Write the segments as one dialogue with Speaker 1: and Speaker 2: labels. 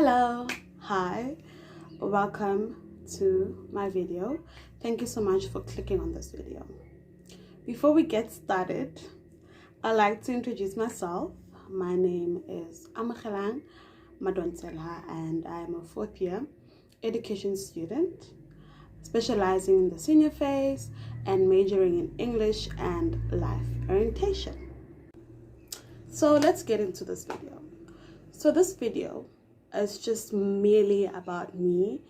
Speaker 1: Hello, hi, welcome to my video. Thank you so much for clicking on this video. Before we get started, I'd like to introduce myself. My name is Amakhelang Madonsela and I am a fourth year education student specializing in the senior phase and majoring in English and life orientation. So let's get into this video. So this video is just merely about me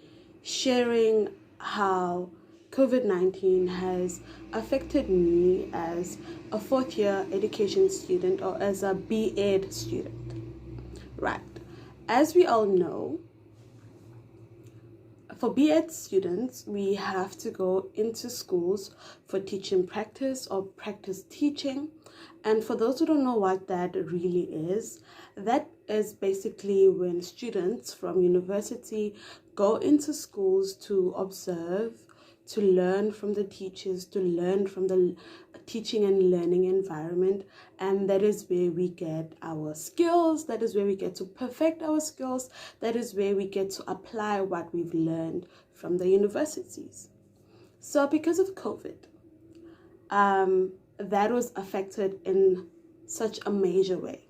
Speaker 1: sharing how COVID-19 has affected me as a fourth year education student or as a B.ed student. Right. As we all know, for B.ed students, we have to go into schools for teaching practice or practice teaching. And for those who don't know what that really is, that is basically when students from university go into schools to observe, to learn from the teachers, to learn from the teaching and learning environment. And that is where we get our skills. That is where we get to perfect our skills. That is where we get to apply what we've learned from the universities. So because of COVID, that was affected in such a major way.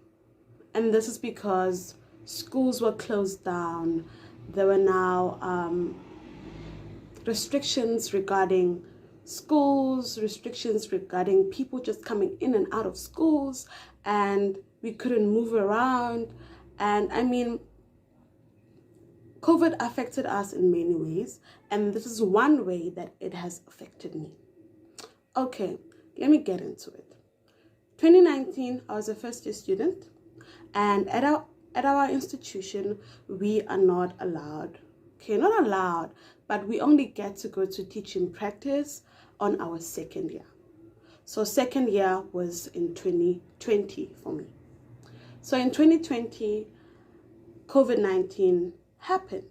Speaker 1: And this is because schools were closed down. There were now restrictions regarding schools, restrictions regarding people just coming in and out of schools, and we couldn't move around. And I mean, COVID affected us in many ways, and this is one way that it has affected me. Okay, let me get into it. 2019, I was a first year student, and at our institution, we are not allowed. Okay, not allowed, but we only get to go to teaching practice on our second year. So second year was in 2020 for me. So in 2020, COVID-19 happened.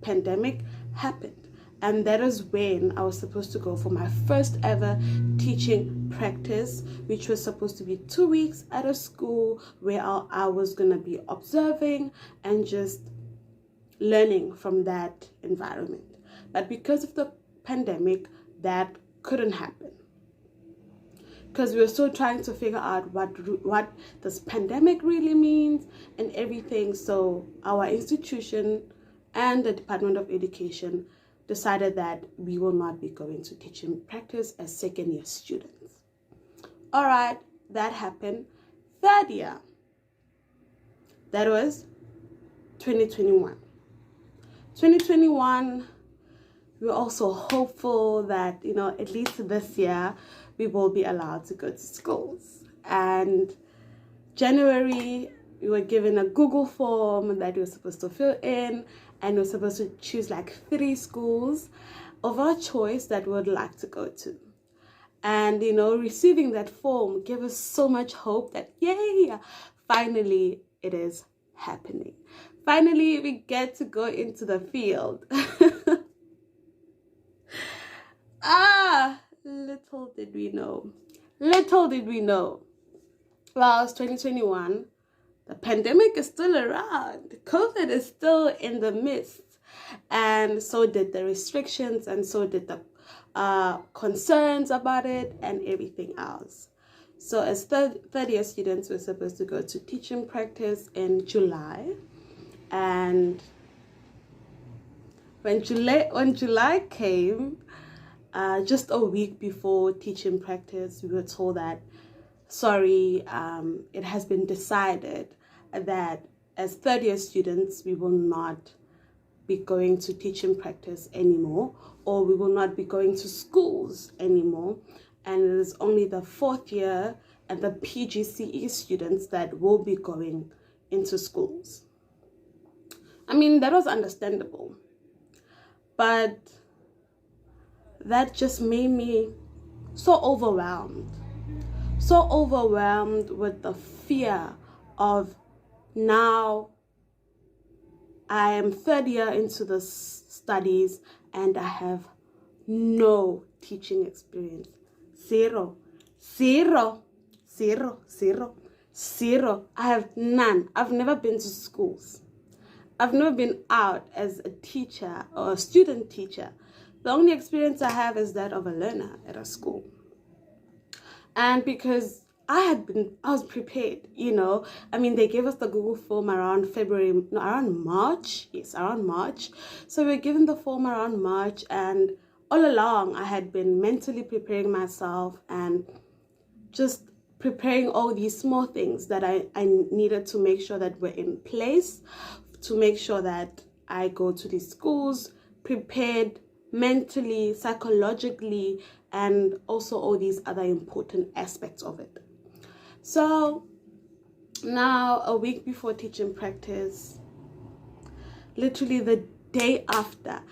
Speaker 1: Pandemic happened. And that is when I was supposed to go for my first ever teaching practice, which was supposed to be 2 weeks at a school where I was going to be observing and just learning from that environment. But because of the pandemic, that couldn't happen. Because we were still trying to figure out what this pandemic really means and everything. So our institution and the Department of Education decided that we will not be going to teaching practice as second year students. All right, that happened. Third year, that was 2021. 2021, we're also hopeful that, at least this year, we will be allowed to go to schools. And January, we were given a Google form that we were supposed to fill in, and we were supposed to choose like 3 schools of our choice that we would like to go to. And, receiving that form gave us so much hope that, yay, finally it is happening. Finally, we get to go into the field. Little did we know. Little did we know. Well, it's 2021. The pandemic is still around. COVID is still in the midst. And so did the restrictions, and so did the concerns about it and everything else. So as third year students, we're supposed to go to teaching practice in July. And when July came, just a week before teaching practice, we were told that, sorry, it has been decided that as third year students, we will not be going to teaching practice anymore, or we will not be going to schools anymore. And it is only the fourth year and the PGCE students that will be going into schools. I mean, that was understandable, but that just made me so overwhelmed with the fear of, now I am third year into the studies and I have no teaching experience. Zero. I have none. I've never been to schools. I've never been out as a teacher or a student teacher. The only experience I have is that of a learner at a school. And because I was prepared, you know. I mean, they gave us the Google form around around March. Yes, around March. So we were given the form around March, and all along I had been mentally preparing myself and just preparing all these small things that I needed to make sure that were in place, to make sure that I go to these schools prepared mentally, psychologically, and also all these other important aspects of it. So now, a week before teaching practice, literally the day after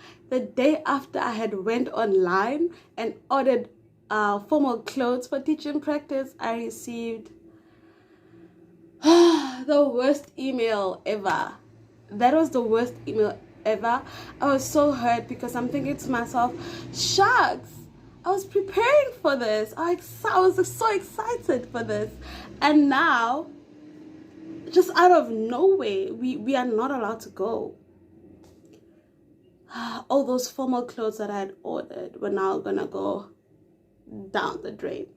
Speaker 1: I had went online and ordered formal clothes for teaching practice, I received the worst email ever. That was the worst email ever. I was so hurt because I'm thinking to myself, shucks, I was preparing for this. I was so excited for this. And now, just out of nowhere, we are not allowed to go. All those formal clothes that I had ordered were now gonna go down the drain.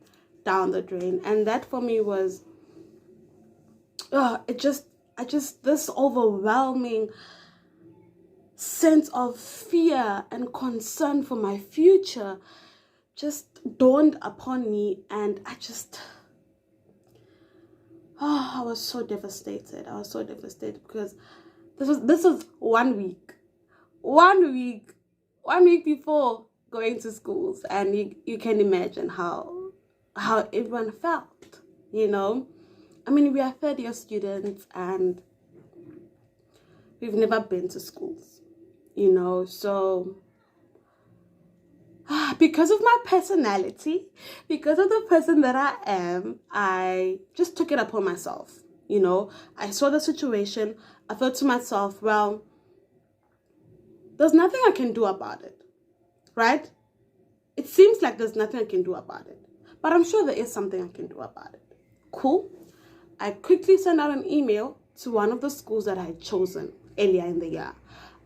Speaker 1: And that for me was this overwhelming sense of fear and concern for my future just dawned upon me, and I was so devastated. Because this was 1 week. 1 week before going to schools, and you can imagine how everyone felt, you know. I mean, we are third-year students and we've never been to schools, you know. So because of my personality, because of the person that I am, I just took it upon myself, you know. I saw the situation. I thought to myself, well, there's nothing I can do about it, right? It seems like there's nothing I can do about it, but I'm sure there is something I can do about it. Cool. I quickly sent out an email to one of the schools that I had chosen earlier in the year.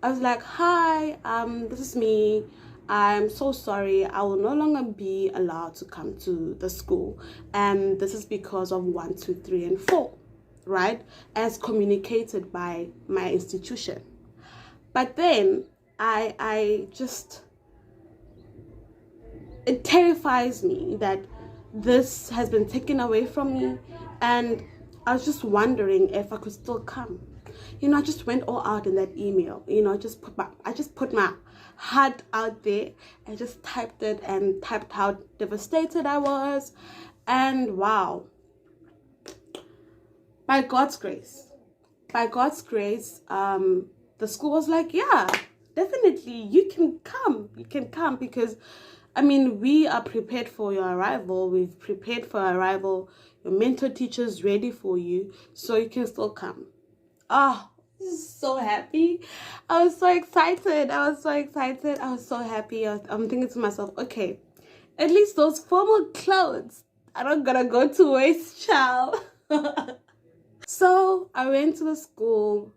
Speaker 1: I was like, hi, this is me. I'm so sorry. I will no longer be allowed to come to the school. And this is because of 1, 2, 3, and 4, right? As communicated by my institution. But then it terrifies me that this has been taken away from me, and I was just wondering if I could still come. You know, I just went all out in that email. You know, I just put my heart out there and just typed it and typed how devastated I was. And wow, by God's grace, the school was like, yeah, definitely you can come, because I mean, we are prepared for your arrival. We've prepared for your arrival. Your mentor teacher's ready for you, so you can still come. So happy. I was so excited. I was so happy. I'm thinking to myself, okay, at least those formal clothes are not gonna go to waste, child. So I went to the school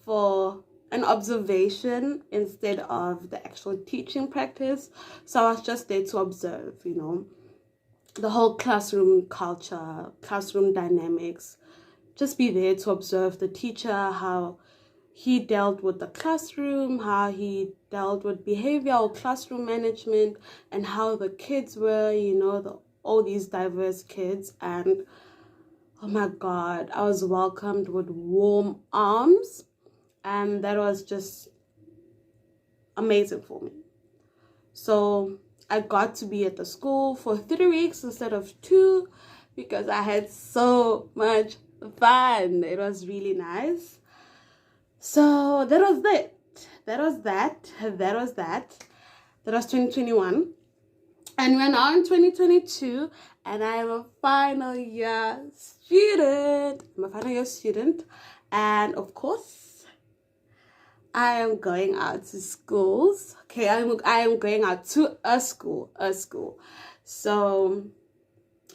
Speaker 1: for an observation instead of the actual teaching practice. So I was just there to observe, you know, the whole classroom culture, classroom dynamics. Just be there to observe the teacher, how he dealt with the classroom, how he dealt with behavior or classroom management, and how the kids were, you know, all these diverse kids. And oh my God, I was welcomed with warm arms. And that was just amazing for me. So I got to be at the school for 3 weeks instead of 2, because I had so much fun. It was really nice. So that was it. That was 2021. And we're now in 2022, and I am a final year student. And of course, I am going out to schools. Okay, I am going out to a school. So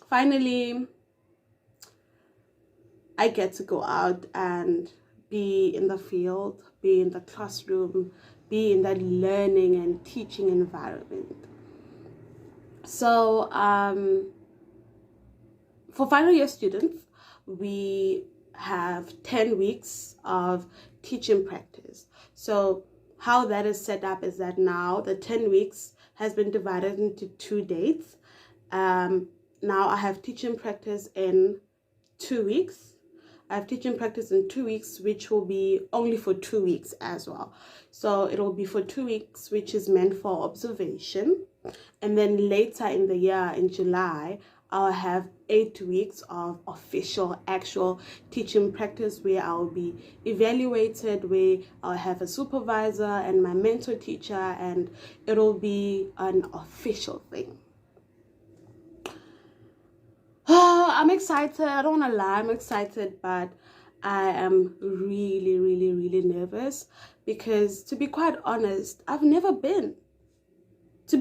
Speaker 1: finally, I get to go out and be in the field, be in the classroom, be in that learning and teaching environment. So for final year students, we have 10 weeks of teaching practice. So how that is set up is that now the 10 weeks has been divided into 2 dates. Now I have teaching practice in 2 weeks. I have teaching practice in 2 weeks, which will be only for 2 weeks as well. So it will be for 2 weeks, which is meant for observation. And then later in the year, in July, I'll have 8 weeks of official, actual teaching practice where I'll be evaluated, where I'll have a supervisor and my mentor teacher, and it'll be an official thing. I'm excited. I don't want to lie, I'm excited, but I am really, really, really nervous because, to be quite honest, I've never been to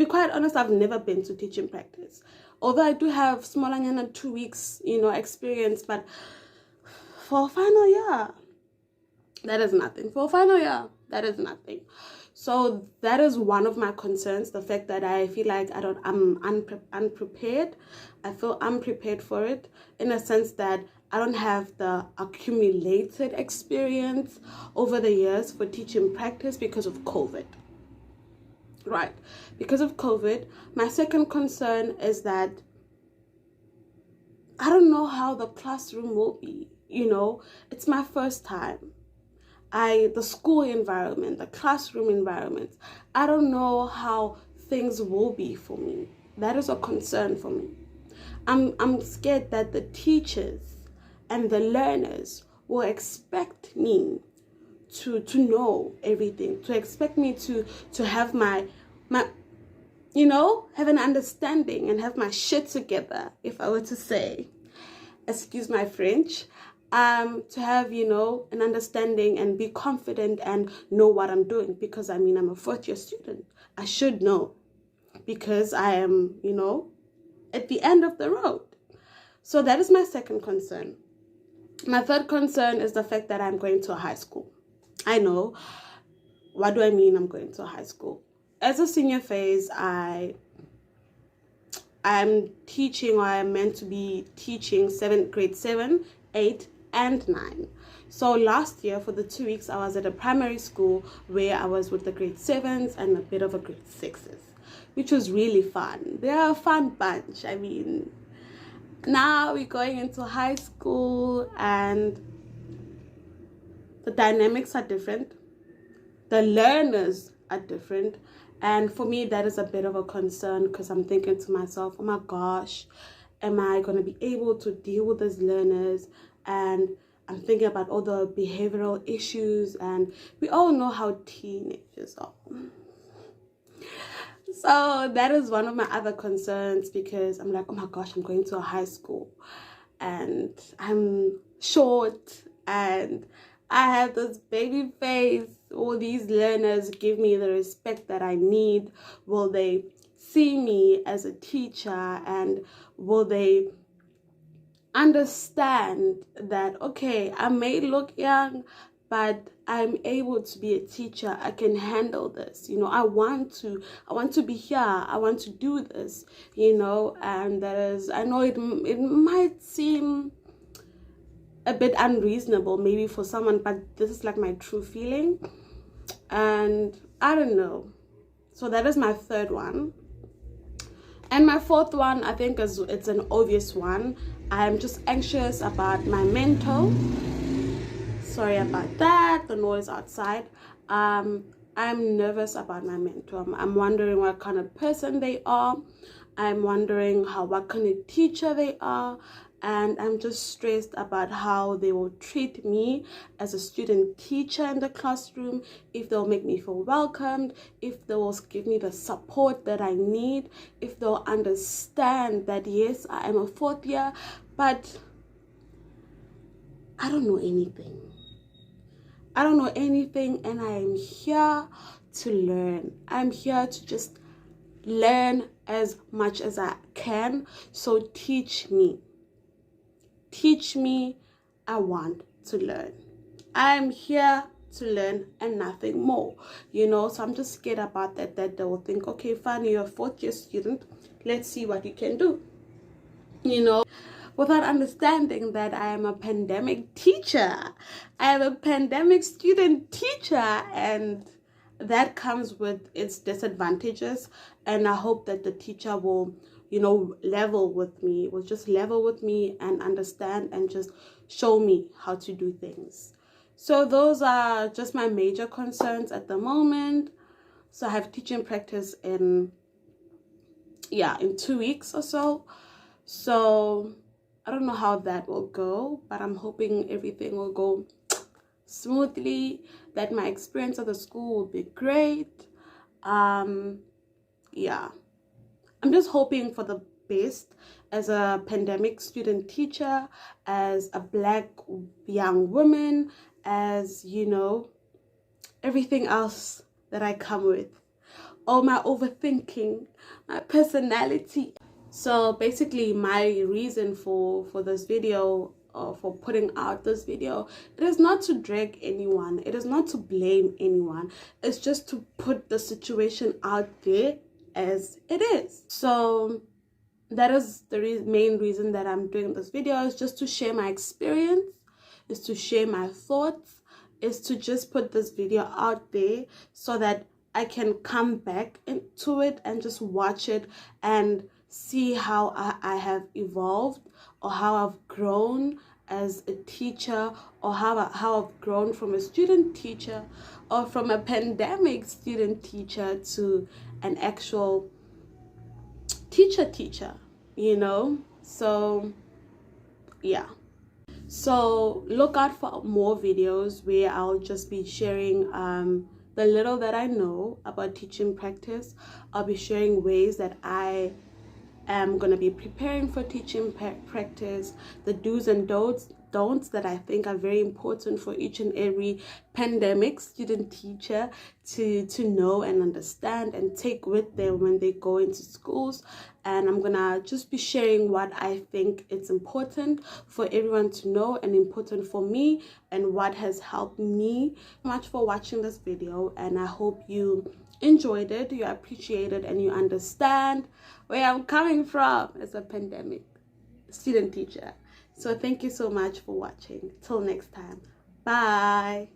Speaker 1: teaching practice. Although I do have smallanyana 2 weeks, experience, but for a final year, that is nothing. For a final year, that is nothing. So that is one of my concerns, the fact that I feel like I'm unprepared. I feel unprepared for it, in a sense that I don't have the accumulated experience over the years for teaching practice because of COVID. Right, because of COVID. My second concern is that I don't know how the classroom will be. It's my first time. The school environment, the classroom environment, I don't know how things will be for me. That is a concern for me. I'm scared that the teachers and the learners will expect me to know everything, to expect me to have my have an understanding and have my shit together, if I were to say, excuse my French, to have, an understanding and be confident and know what I'm doing, because I'm a 4th year student. I should know, because I am, at the end of the road. So that is my second concern. My third concern is the fact that I'm going to a high school. I know. What do I mean I'm going to a high school? As a senior phase, I'm teaching, or I'm meant to be teaching grade 7, 8, and 9. So last year, for the 2 weeks, I was at a primary school where I was with the grade 7s and a bit of a grade 6s, which was really fun. They're a fun bunch. Now we're going into high school and the dynamics are different. The learners are different. And for me, that is a bit of a concern, because I'm thinking to myself, oh my gosh, am I going to be able to deal with these learners? And I'm thinking about all the behavioral issues, and we all know how teenagers are. So that is one of my other concerns, because I'm like, oh my gosh, I'm going to a high school and I'm short and I have this baby face. All these learners give me the respect that I need. Will they see me as a teacher, and will they understand that, okay, I may look young, but I'm able to be a teacher. I can handle this. I want to be here. I want to do this, and that is, I know it might seem a bit unreasonable maybe for someone, but this is like my true feeling, and I don't know. So that is my third one. And my fourth one, I think, it's an obvious one. I'm just anxious about my mentor. Sorry about that, the noise outside. I'm nervous about my mentor. I'm wondering what kind of person they are. I'm wondering what kind of teacher they are. And I'm just stressed about how they will treat me as a student teacher in the classroom, if they'll make me feel welcomed, if they will give me the support that I need, if they'll understand that, yes, I am a 4th year, but I don't know anything. I don't know anything, and I am here to learn. I'm here to just learn as much as I can. So teach me. Teach me. I want to learn. I'm here to learn and nothing more, you know. So I'm just scared about that they will think, okay, fine, you're a fourth year student, let's see what you can do, you know, without understanding that I am a pandemic teacher. I am a pandemic student teacher, and that comes with its disadvantages. And I hope that the teacher will, you know, just level with me and understand and just show me how to do things. So those are just my major concerns at the moment. So I have teaching practice in 2 weeks or so. So I don't know how that will go, but I'm hoping everything will go smoothly, that my experience at the school will be great. Yeah, I'm just hoping for the best as a pandemic student teacher, as a Black young woman, as, you know, everything else that I come with, all my overthinking, my personality. So basically my reason for this video, or for putting out this video, it is not to drag anyone, it is not to blame anyone, it's just to put the situation out there as it is. So that is the main reason that I'm doing this video, is just to share my experience, is to share my thoughts, is to just put this video out there so that I can come back into it and just watch it and see how I have evolved, or how I've grown as a teacher, or how I've grown from a student teacher, or from a pandemic student teacher to an actual teacher, you know. So yeah, so look out for more videos where I'll just be sharing the little that I know about teaching practice. I'll be sharing ways that I am going to be preparing for teaching practice, the do's and don'ts that I think are very important for each and every pandemic student teacher to know and understand and take with them when they go into schools. And I'm gonna just be sharing what I think it's important for everyone to know, and important for me, and what has helped me. Much for watching this video, and I hope you enjoyed it, you appreciate it, and you understand where I'm coming from as a pandemic student teacher. So thank you so much for watching. Till next time, bye.